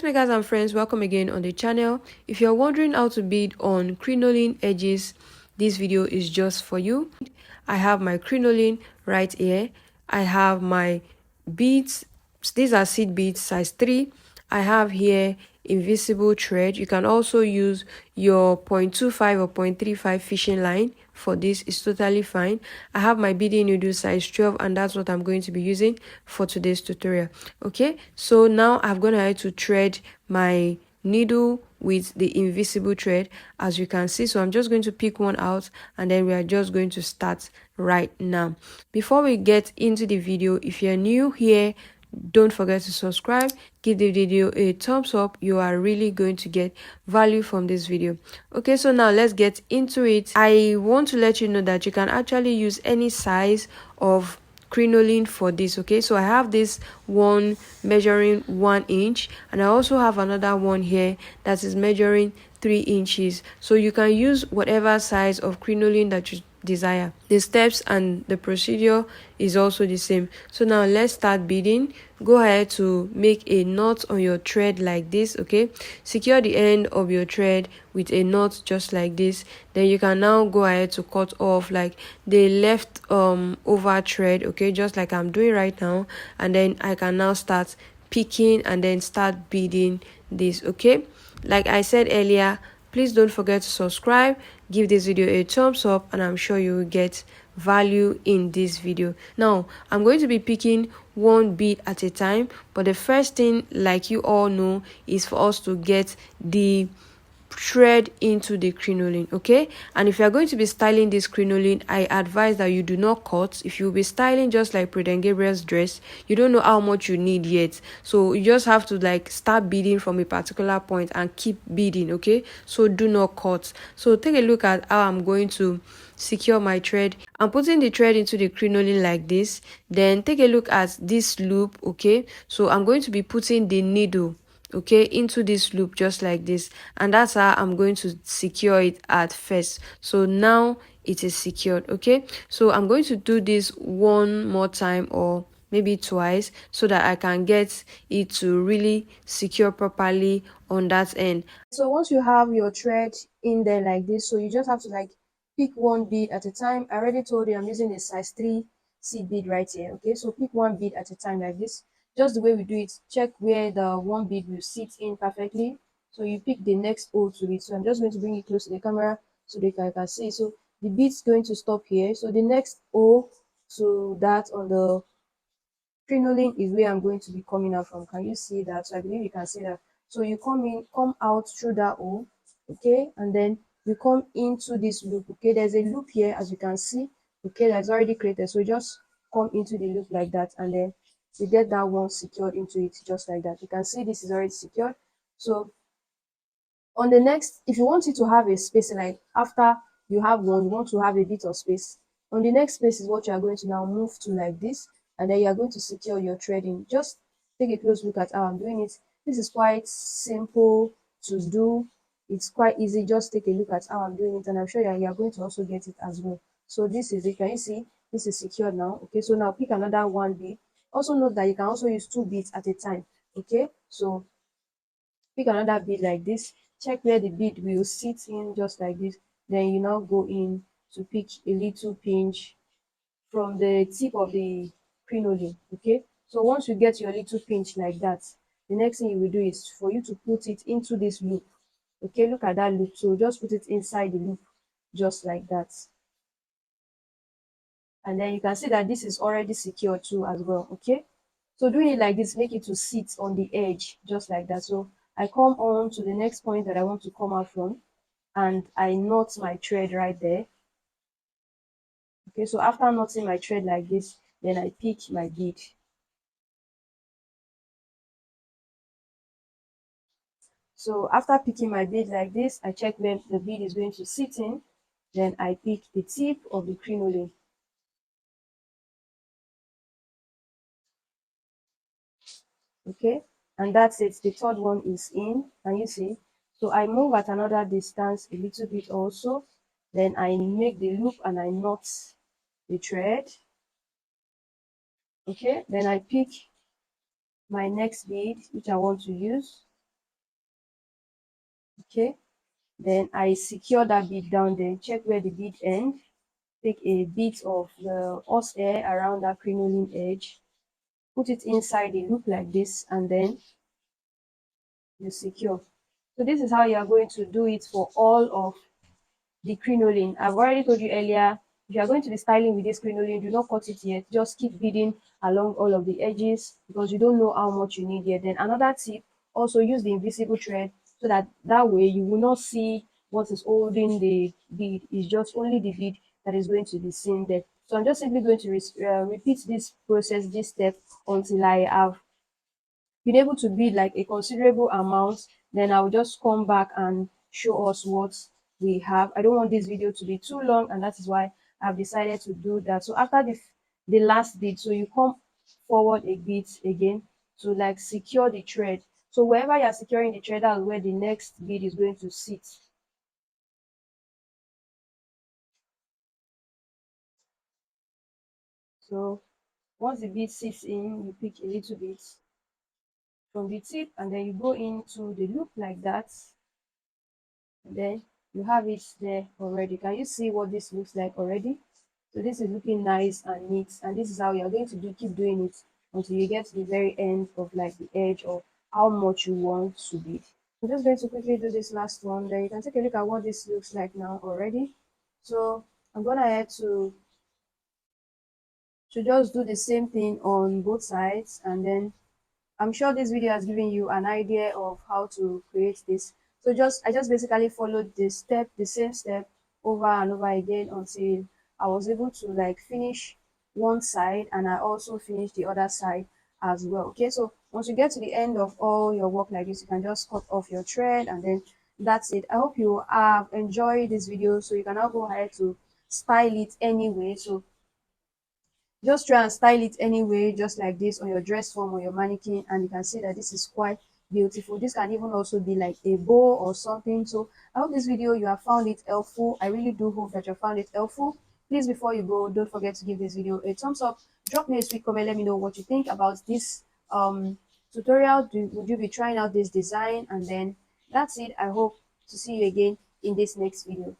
dressmakers and friends, welcome again on the channel. If you're wondering how to bead on crinoline edges, this video is just for you. I have my crinoline right here. I have my beads. These are seed beads size 3. I have here invisible thread. You can also use your 0.25 or 0.35 fishing line for this. It's totally fine. I have my beading needle size 12, and that's what I'm going to be using for today's tutorial. Okay, so now I'm gonna to thread my needle with the invisible thread, as you can see. So I'm just going to pick one out, and then we are just going to start right now. Before we get into the video, if you're new here, don't forget to subscribe, give the video a thumbs up. You are really going to get value from this video. Okay, so now let's get into it. I want to let you know that you can actually use any size of crinoline for this. Okay, so I have this one measuring 1 inch, and I also have another one here that is measuring 3 inches. So you can use whatever size of crinoline that you desire. The steps and the procedure is also the same. So now let's start beading. Go ahead to make a knot on your thread like this. Okay, secure the end of your thread with a knot just like this. Then you can now go ahead to cut off like the left over thread, okay, just like I'm doing right now, and then I can now start picking and then start beading this. Okay, like I said earlier, please don't forget to subscribe, give this video a thumbs up, and I'm sure you will get value in this video. Now I'm going to be picking one bead at a time, but the first thing, like you all know, is for us to get the thread into the crinoline. Okay, and if you are going to be styling this crinoline, I advise that you do not cut. If you'll be styling just like President Gabriel's dress, you don't know how much you need yet, so you just have to like start beading from a particular point and keep beading. Okay, so do not cut. So take a look at how I'm going to secure my thread. I'm putting the thread into the crinoline like this. Then take a look at this loop. Okay, so I'm going to be putting the needle, okay, into this loop just like this, and that's how I'm going to secure it at first. So now it is secured. Okay, so I'm going to do this one more time or maybe twice so that I can get it to really secure properly on that end. So once you have your thread in there like this, so you just have to like pick one bead at a time. I already told you I'm using a size 3 seed bead right here. Okay, so pick one bead at a time like this, just the way we do it. Check where the one bead will sit in perfectly, so you pick the next O to it. So I'm just going to bring it close to the camera so they can see. So the bead's going to stop here, so the next O to that on the crinoline is where I'm going to be coming out from. Can you see that? So I believe you can see that. So you come out through that O, okay, and then you come into this loop. Okay, there's a loop here, as you can see. Okay, that's already created. So you just come into the loop like that, and then you get that one secured into it just like that. You can see this is already secured. So on the next, if you want it to have a space, like after you have one, you want to have a bit of space, on the next space is what you are going to now move to like this, and then you are going to secure your threading. Just take a close look at how I'm doing it. This is quite simple to do. It's quite easy. Just take a look at how I'm doing it, and I'm sure you are going to also get it as well. So this is it. Can you see this is secured now? Okay, so now pick another one bead. Also note that you can also use 2 beads at a time. Okay, so pick another bead like this, check where the bead will sit in just like this. Then you now go in to pick a little pinch from the tip of the crinoline. Okay, so once you get your little pinch like that, the next thing you will do is for you to put it into this loop. Okay, look at that loop. So just put it inside the loop just like that, and then you can see that this is already secure too as well. Okay, so doing it like this, make it to sit on the edge just like that. So I come on to the next point that I want to come out from, and I knot my thread right there. Okay, so after knotting my thread like this, then I pick my bead. So after picking my bead like this, I check where the bead is going to sit in, then I pick the tip of the crinoline. Okay, and that's it. The third one is in. Can you see? So I move at another distance a little bit also, then I make the loop and I knot the thread. Okay, then I pick my next bead which I want to use. Okay, then I secure that bead down there, check where the bead end, take a bit of the horsehair around that crinoline edge, put it inside the loop like this, and then you secure. So this is how you are going to do it for all of the crinoline. I've already told you earlier, if you are going to be styling with this crinoline, do not cut it yet. Just keep beading along all of the edges because you don't know how much you need yet. Then another tip, also use the invisible thread so that way you will not see what is holding the bead. It's just only the bead that is going to be seen there. So I'm just simply going to repeat this process, this step until I have been able to bid like a considerable amount, then I'll just come back and show us what we have. I don't want this video to be too long, and that is why I've decided to do that. So after the last bid, so you come forward a bit again to like secure the thread. So wherever you're securing the thread, that's where the next bead is going to sit. So once the bead sits in, you pick a little bit from the tip and then you go into the loop like that. Then you have it there already. Can you see what this looks like already? So this is looking nice and neat, and this is how you're going to keep doing it until you get to the very end of like the edge of how much you want to be. I'm just going to quickly do this last one, then you can take a look at what this looks like now already. So I'm gonna head to just do the same thing on both sides, and then I'm sure this video has given you an idea of how to create this. So I just basically followed the same step over and over again until I was able to like finish one side, and I also finished the other side as well. Okay, so once you get to the end of all your work like this, you can just cut off your thread, and then that's it. I hope you have enjoyed this video, so you can now go ahead to style it anyway. So just try and style it anyway, just like this on your dress form or your mannequin, and you can see that this is quite beautiful. This can even also be like a bow or something. So I hope this video you have found it helpful. I really do hope that you found it helpful. Please, before you go, don't forget to give this video a thumbs up, drop me a sweet comment, let me know what you think about this tutorial. Would you be trying out this design? And then that's it. I hope to see you again in this next video.